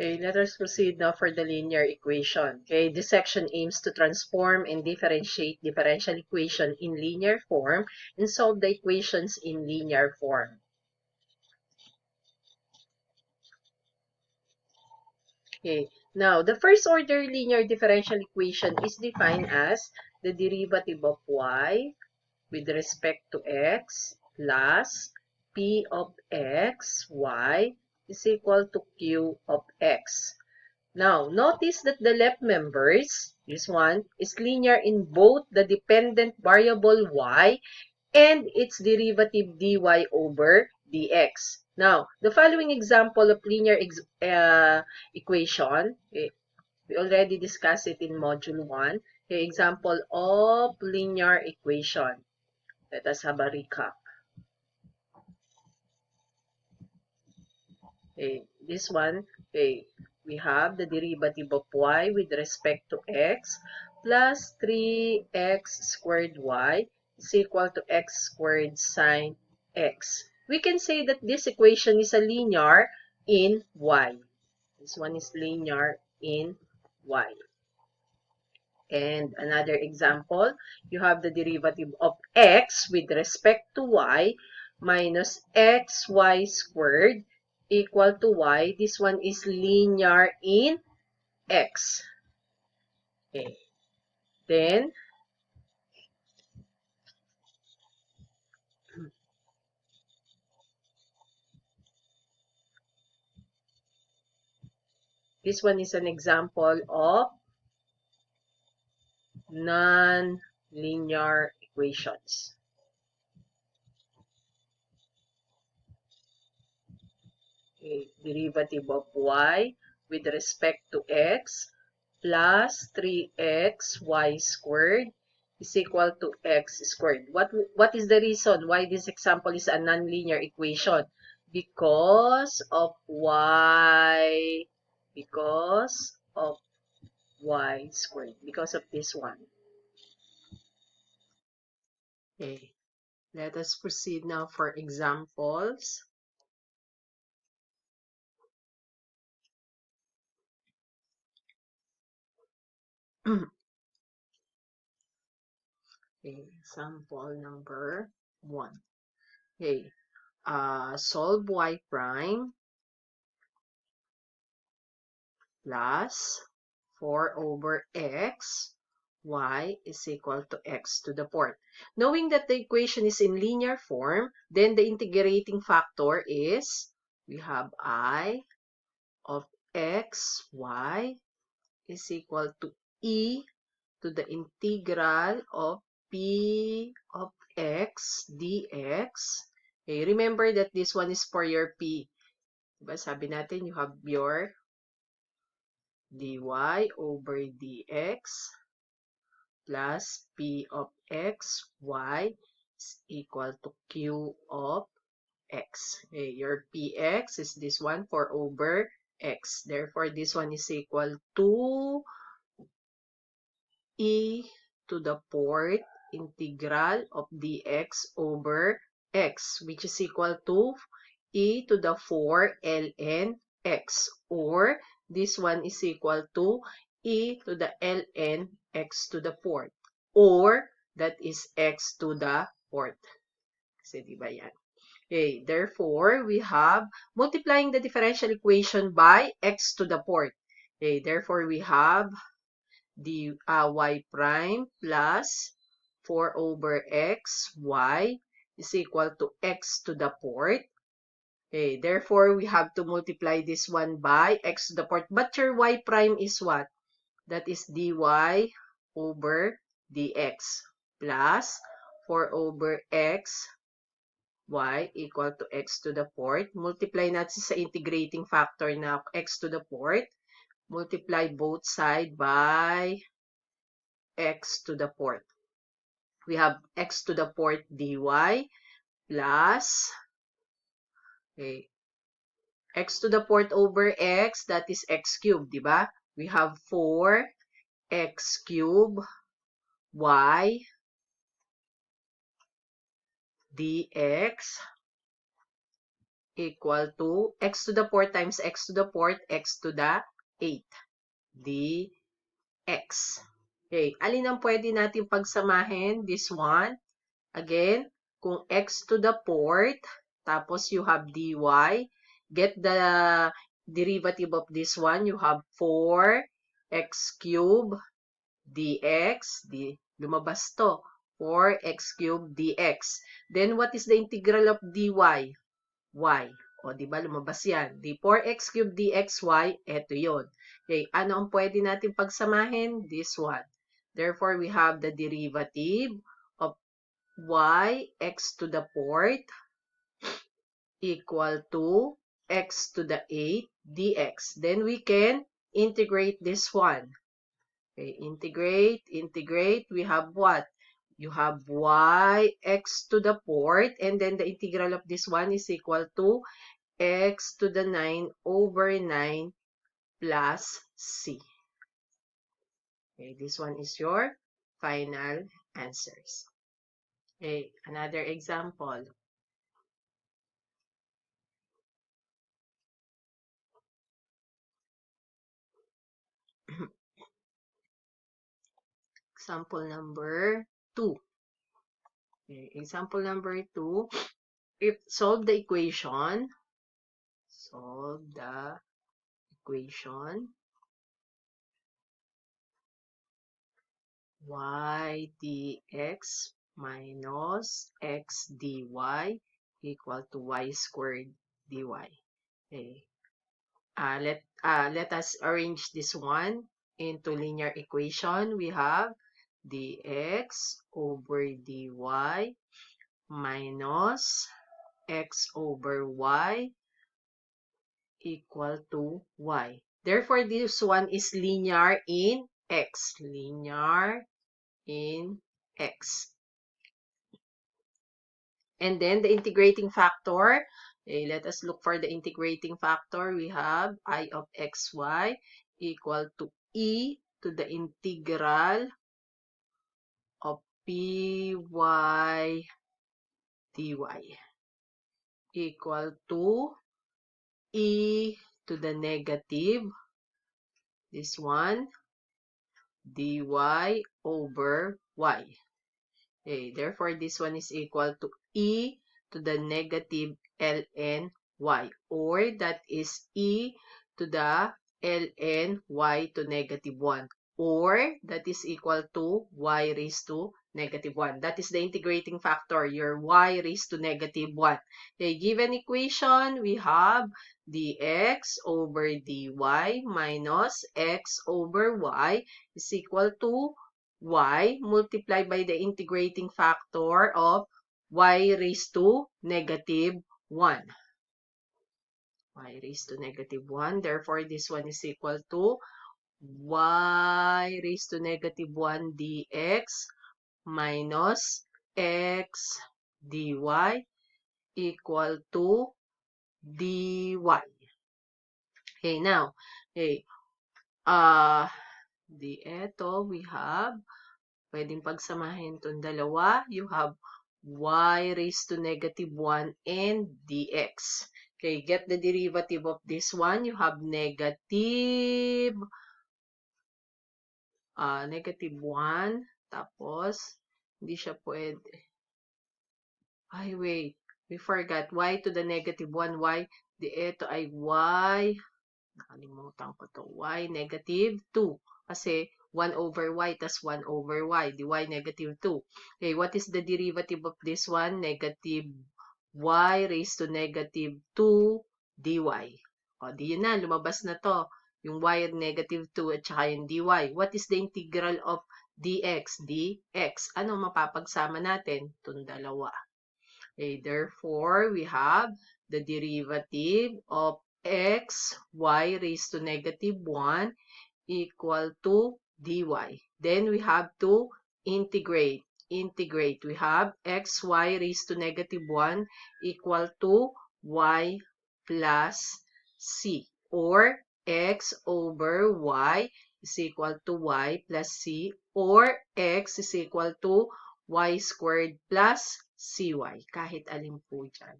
Okay, let us proceed now for the linear equation. Okay, this section aims to transform and differentiate differential equation in linear form and solve the equations in linear form. Okay, now the first order linear differential equation is defined as the derivative of y with respect to x plus p of x y is equal to q of x. Now, notice that the left members, this one, is linear in both the dependent variable y and its derivative dy over dx. Now, the following example of linear equation, we already discussed it in Module 1. The example of linear equation. Let us have a recap. Okay, this one, okay, we have the derivative of y with respect to x plus 3x squared y is equal to x squared sine x. We can say that this equation is a linear in y. This one is linear in y. And another example, you have the derivative of x with respect to y minus xy squared equal to y. This one is linear in x. Okay. Then, this one is an example of non-linear equations. Okay. Derivative of y with respect to x plus 3x y squared is equal to x squared. What is the reason why this example is a nonlinear equation? Because of y squared. Because of this one. Okay. Let us proceed now for examples. Okay, example number 1. Okay, solve y prime plus 4 over x, y is equal to x to the fourth. Knowing that the equation is in linear form, then the integrating factor is, we have I of x, y is equal to e to the integral of p of x dx. Okay, remember that this one is for your p. Diba, sabi natin, you have your dy over dx plus p of x, y is equal to q of x. Okay, your px is this one, 4 over x. Therefore, this one is equal to e to the fourth integral of dx over x, which is equal to e to the 4 ln x, or this one is equal to e to the ln x to the fourth, or that is x to the fourth. Kasi diba yan? Okay, therefore, we have multiplying the differential equation by x to the fourth. Okay, therefore, we have dy prime plus 4 over x, y is equal to x to the fourth. Okay, therefore, we have to multiply this one by x to the fourth. But your y prime is what? That is dy over dx plus 4 over x, y equal to x to the fourth. Multiply natin sa integrating factor na x to the fourth. Multiply both sides by x to the fourth. We have x to the fourth dy plus, okay, x to the fourth over x, that is x cubed, di ba? We have 4x cubed y dx equal to x to the 4 times x to the 4th, x to the 8 dx. Okay, alin ang pwede natin pagsamahin? This one. Again, kung x to the 4th, tapos you have dy, get the derivative of this one, you have 4x cubed dx, lumabas to, 4x cubed dx. Then, what is the integral of dy? Y. O, di ba, lumabas yan. Di 4x cubed dxy, eto yun. Okay, ano ang pwede natin pagsamahin? This one. Therefore, we have the derivative of y x to the 4th equal to x to the 8th dx. Then we can integrate this one. Okay, integrate. We have what? You have y x to the 4th, and then the integral of this one is equal to x to the 9 over 9 plus c. Okay, this one is your final answers. Okay, another example. Example number 2. Okay, example number 2. If solve the equation, y dx minus x dy equal to y squared dy. Okay. Let us arrange this one into linear equation. We have dx over dy minus x over y equal to y. Therefore, this one is linear in x. Linear in x. And then the integrating factor. Okay, let us look for the integrating factor. We have I of xy equal to e to the integral of py dy equal to e to the negative, this one, dy over y. Okay, therefore, this one is equal to e to the negative ln y, or that is e to the ln y to negative 1, or that is equal to y raised to negative 1. That is the integrating factor, your y raised to negative 1. Okay, given equation, we have dx over dy minus x over y is equal to y multiplied by the integrating factor of y raised to negative 1. Y raised to negative 1. Therefore, this one is equal to y raised to negative 1 dx minus x dy equal to dy. Okay, now, okay, eto, we have, pwedeng pagsamahin itong dalawa. You have y raised to negative 1 and dx. Okay, get the derivative of this one. You have negative 1. Tapos, hindi siya pwede. Ay, wait. We forgot. Y to the negative 1. Y. Ito ay y. Nakalimutan ko to. Y negative 2. Kasi 1 over y tas 1 over y. Dy negative 2. Okay, what is the derivative of this one? Negative y raised to negative 2 dy. O, di yun na. Lumabas na to. Yung y negative 2 at saka yung dy. What is the integral of dx? Dx. Ano mapapagsama natin? Itong dalawa. Okay, therefore, we have the derivative of x, y raised to negative 1 equal to dy. Then we have to integrate. We have x, y raised to negative 1 equal to y plus c. Or x over y is equal to y plus c. Or x is equal to y squared plus cy. Kahit alin po dyan.